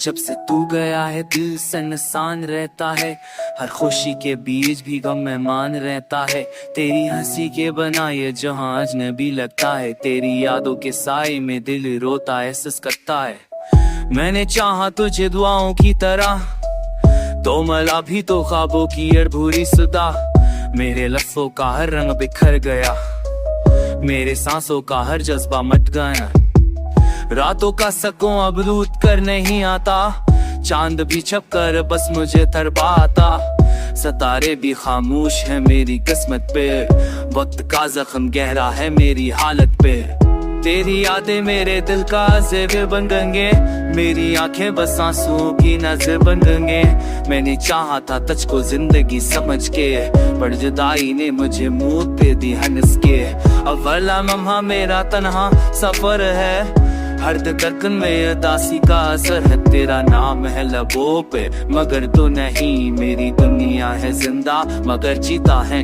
जब से तू गया है दिल सनसान रहता है, हर खुशी के बीच भी गम मेहमान रहता है। तेरी हंसी के बना ये जहां अजनबी लगता है, तेरी यादों के साए में दिल रोता है सिसकता है। मैंने चाहा तुझे दुआओं की तरह, तो मला भी तो ख्वाबों की अड़भूरी सदा। मेरे लफ्जों का हर रंग बिखर गया, मेरे सांसों का हर जज्बा मट गया। रातों का सकूं अब लूट कर नहीं आता, चांद भी छप कर बस मुझे तरपाता। सितारे भी खामोश है मेरी किस्मत पे, वक्त का जख्म गहरा है मेरी हालत पे। तेरी यादें मेरे दिल का ज़ेवर बन गंगे, मेरी आंखें बस आंसुओं की नजर बन गंगे। मैंने चाहा था तुझको जिंदगी समझ के, पर जुदाई ने मुझे मुंह पे दी हंस के। अव्वला लम्हा मेरा तन्हा सफर है, हर धड़कन में उदासी का असर है। तेरा नाम है लबों पे मगर तू नहीं, मेरी दुनिया है जिंदा मगर जीता है।